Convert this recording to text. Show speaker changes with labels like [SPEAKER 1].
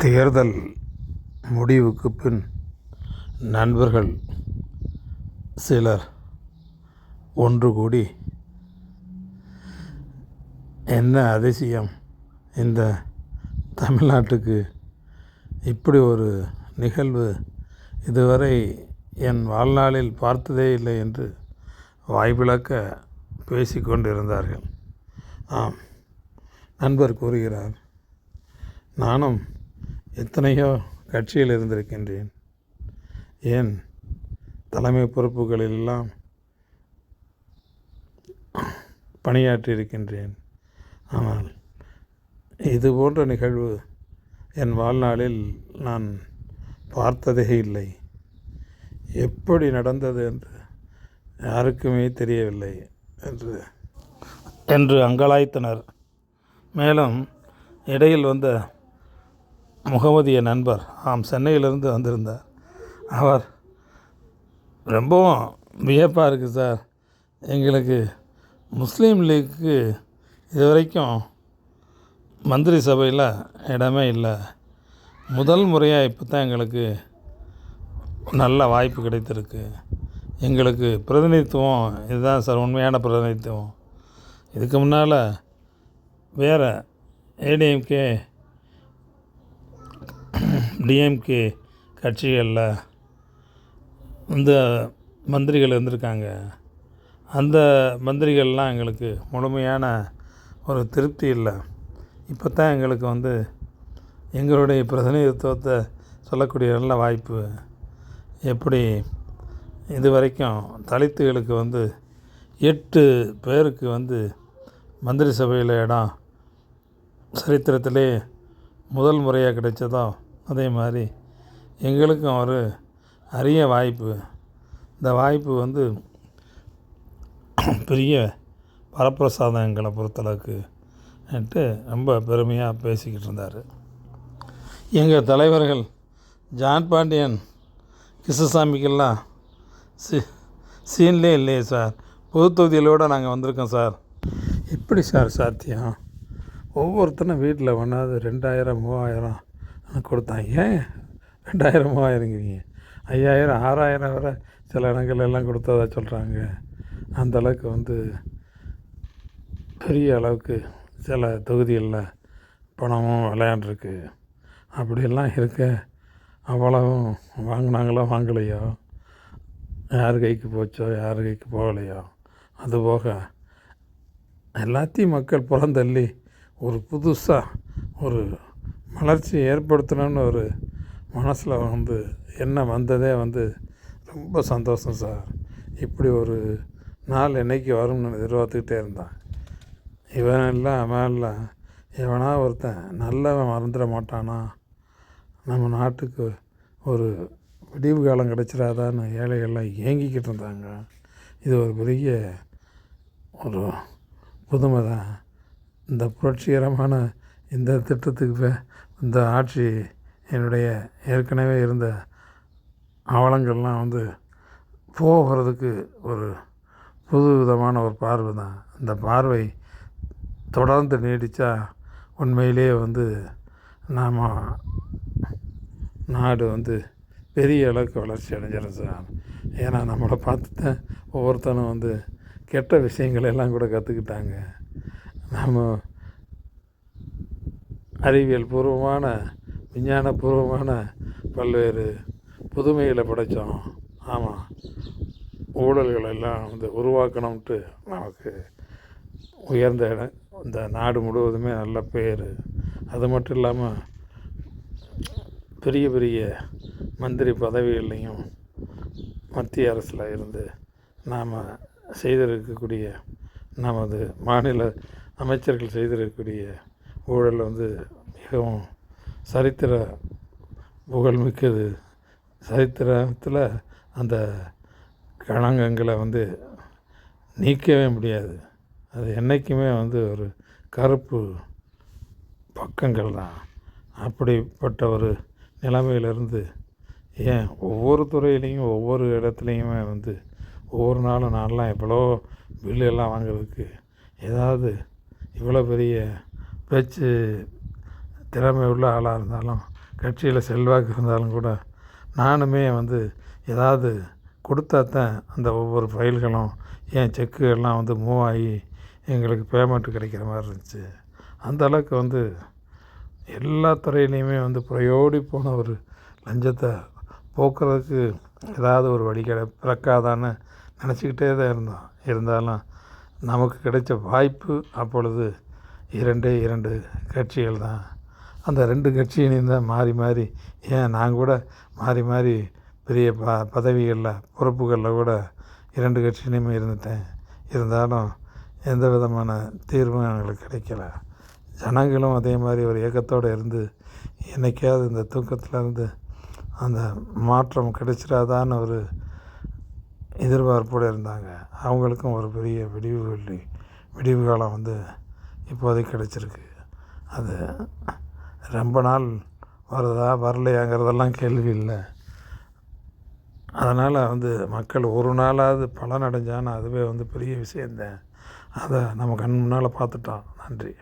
[SPEAKER 1] தேர்தல் முடிவுக்கு பின் நண்பர்கள் சிலர் ஒன்று கூடி, என்ன அதிசயம், இந்த தமிழ்நாட்டுக்கு இப்படி ஒரு நிகழ்வு இதுவரை என் வாழ்நாளில் பார்த்ததே இல்லை என்று வாய்விளக்க பேசிக்கொண்டிருந்தார்கள். ஆம், நண்பர் கூறுகிறார், நானும் எத்தனையோ கட்சியில் இருந்திருக்கின்றேன், ஏன் தலைமை பொறுப்புகளெல்லாம் பணியாற்றியிருக்கின்றேன். ஆனால் இது போன்ற நிகழ்வு என் வாழ்நாளில் நான் பார்த்ததே இல்லை. எப்படி நடந்தது என்று யாருக்குமே தெரியவில்லை என்று அங்கலாய்த்தனர். மேலும் இடையில் வந்த முகமதிய நண்பர், சென்னையிலிருந்து வந்திருந்தார். அவர் ரொம்பவும் வியப்பாக இருக்குது சார், எங்களுக்கு முஸ்லீம் லீக்கு இதுவரைக்கும் மந்திரி சபையில் இடமே இல்லை, முதல் முறையாக இப்போ தான் எங்களுக்கு நல்ல வாய்ப்பு கிடைத்திருக்கு, எங்களுக்கு பிரதிநிதித்துவம் இதுதான் சார் உண்மையான பிரதிநிதித்துவம். இதுக்கு முன்னால் வேறு ஏடிஎம்கே டிஎம்கே கட்சிகளில் இந்த மந்திரிகள் இருந்திருக்காங்க, அந்த மந்திரிகள்லாம் எங்களுக்கு முழுமையான ஒரு திருப்தி இல்லை. இப்போ தான் எங்களுக்கு எங்களுடைய பிரதிநிதித்துவத்தை சொல்லக்கூடிய நல்ல வாய்ப்பு. எப்படி இது வரைக்கும் தலித்துகளுக்கு 8 பேருக்கு மந்திரி சபையில் இடம் சரித்திரத்திலே முதல் முறையாக கிடைச்சதோ, அதே மாதிரி எங்களுக்கும் ஒரு அரிய வாய்ப்பு. இந்த வாய்ப்பு பெரிய வரப்பிரசாதம் எங்களை பொறுத்தளவுக்கு ரொம்ப பெருமையாக பேசிக்கிட்டு இருந்தார். எங்கள் தலைவர்கள் ஜான் பாண்டியன், கிருஷ்ணசாமிக்கெல்லாம் சீன்லே இல்லையே சார், பொது தொகுதியிலோடு நாங்கள் வந்திருக்கோம் சார். எப்படி சார் சாத்தியம்? ஒவ்வொருத்தரும் வீட்டில் ஒன்றாவது 2000 3000 கொடுத்தாங்க. ஏன் 2000 3000ங்கிறீங்க? 5000 6000 வரை சில இடங்கள் எல்லாம் கொடுத்ததா சொல்கிறாங்க. அந்தளவுக்கு பெரிய அளவுக்கு சில தொகுதிகளில் பணமும் விளையாண்டுருக்கு. அப்படியெல்லாம் இருக்க அவ்வளவும் வாங்கினாங்களோ வாங்கலையோ, யார் கைக்கு போச்சோ யார் கைக்கு போகலையோ, அதுபோக எல்லாத்தையும் மக்கள் புறந்தள்ளி ஒரு புதுசாக ஒரு மலர்ச்சியை ஏற்படுத்தணும்னு ஒரு மனசில் எண்ணம் வந்ததே ரொம்ப சந்தோஷம் சார். இப்படி ஒரு நாள் என்றைக்கு வரும்னு எதிர்பார்த்துக்கிட்டே இருந்தான். இவனெல்லாம் அவன்லாம் எவனா ஒருத்தன் நல்லவன் மறந்துட மாட்டானா, நம்ம நாட்டுக்கு ஒரு விடிவு காலம் கிடச்சிடாதான்னு ஏழைகள்லாம் ஏங்கிக்கிட்டு இருந்தாங்க. இது ஒரு பெரிய ஒரு புதுமை தான். இந்த புரட்சிகரமான இந்த திட்டத்துக்கு இந்த ஆட்சி என்னுடைய ஏற்கனவே இருந்த அவலங்கள்லாம் போகிறதுக்கு ஒரு புது விதமான ஒரு பார்வை தான். இந்த பார்வை தொடர்ந்து நீடித்தா உண்மையிலேயே நாம் நாடு பெரிய அளவுக்கு வளர்ச்சி அடைஞ்சிடும் சார். ஏன்னா நம்மளை பார்த்து தான் ஒவ்வொருத்தனும் கெட்ட விஷயங்கள் எல்லாம் கூட கற்றுக்கிட்டாங்க. நம்ம அறிவியல் பூர்வமான விஞ்ஞானபூர்வமான பல்வேறு புதுமைகளை படைத்தோம். ஆமாம், ஊழல்கள் எல்லாம் உருவாக்கணும்ட்டு நமக்கு உயர்ந்த இடம், இந்த நாடு முழுவதுமே நல்ல பேர். அது மட்டும் இல்லாமல் பெரிய பெரிய மந்திரி பதவிகள்லையும் மத்திய அரசில் இருந்து நாம் செய்திருக்கக்கூடிய நமது மாநில அமைச்சர்கள் செய்திருக்கக்கூடிய ஊழல் மிகவும் சரித்திர புகழ்மிக்கது. சரித்திரத்தில் அந்த களங்கங்களை நீக்கவே முடியாது. அது என்றைக்குமே ஒரு கருப்பு பக்கங்கள் தான். அப்படிப்பட்ட ஒரு நிலைமையிலிருந்து ஏன் ஒவ்வொரு துறையிலையும் ஒவ்வொரு இடத்துலையுமே ஒவ்வொரு நாளும் நான்லாம் எவ்வளோ பில்லு எல்லாம் வாங்குறதுக்கு ஏதாவது இவ்வளோ பெரிய பேச்சு திறமை உள்ள ஆளாக இருந்தாலும் கட்சியில் செல்வாக்கு இருந்தாலும் கூட நானுமே வந்து ஏதாவது கொடுத்தா தான் அந்த ஒவ்வொரு ஃபைல்களும் என் செக்கு எல்லாம் வந்து மூவ் ஆகி எங்களுக்கு பேமெண்ட்டு கிடைக்கிற மாதிரி இருந்துச்சு. அந்த அளவுக்கு வந்து எல்லா துறையிலையுமே வந்து புரையோடி போன ஒரு லஞ்சத்தை போக்குறதுக்கு ஏதாவது ஒரு வழி பிறக்காதான்னு நினச்சிக்கிட்டே தான் இருந்தோம். இருந்தாலும் நமக்கு கிடைச்ச வாய்ப்பு அப்பொழுது 2 கட்சிகள் தான். அந்த 2 கட்சியினையும் தான் மாறி மாறி நான் கூட மாறி மாறி பெரிய பதவிகளில் பொறுப்புகளில் கூட 2 கட்சியிலையுமே இருந்துட்டேன். இருந்தாலும் எந்த விதமான தீர்வும் எங்களுக்கு கிடைக்கல. ஜனங்களும் அதே மாதிரி ஒரு ஏக்கத்தோடு இருந்து என்றைக்காவது இந்த தூக்கத்திலேருந்து அந்த மாற்றம் கிடைச்சிடாதான்னு ஒரு எதிர்பார்ப்போடு இருந்தாங்க. அவங்களுக்கும் ஒரு பெரிய விடிவு காலம் வந்து இப்போதைக்கு கிடச்சிருக்கு. அது ரொம்ப நாள் வருதா வரலையாங்கிறதெல்லாம் கேள்வி இல்லை. அதனால் வந்து மக்கள் ஒரு நாளாவது பலன் அடைஞ்சான்னு அதுவே வந்து பெரிய விஷயந்தான். அதை நம்ம கண் முன்னால் பார்த்துட்டோம். நன்றி.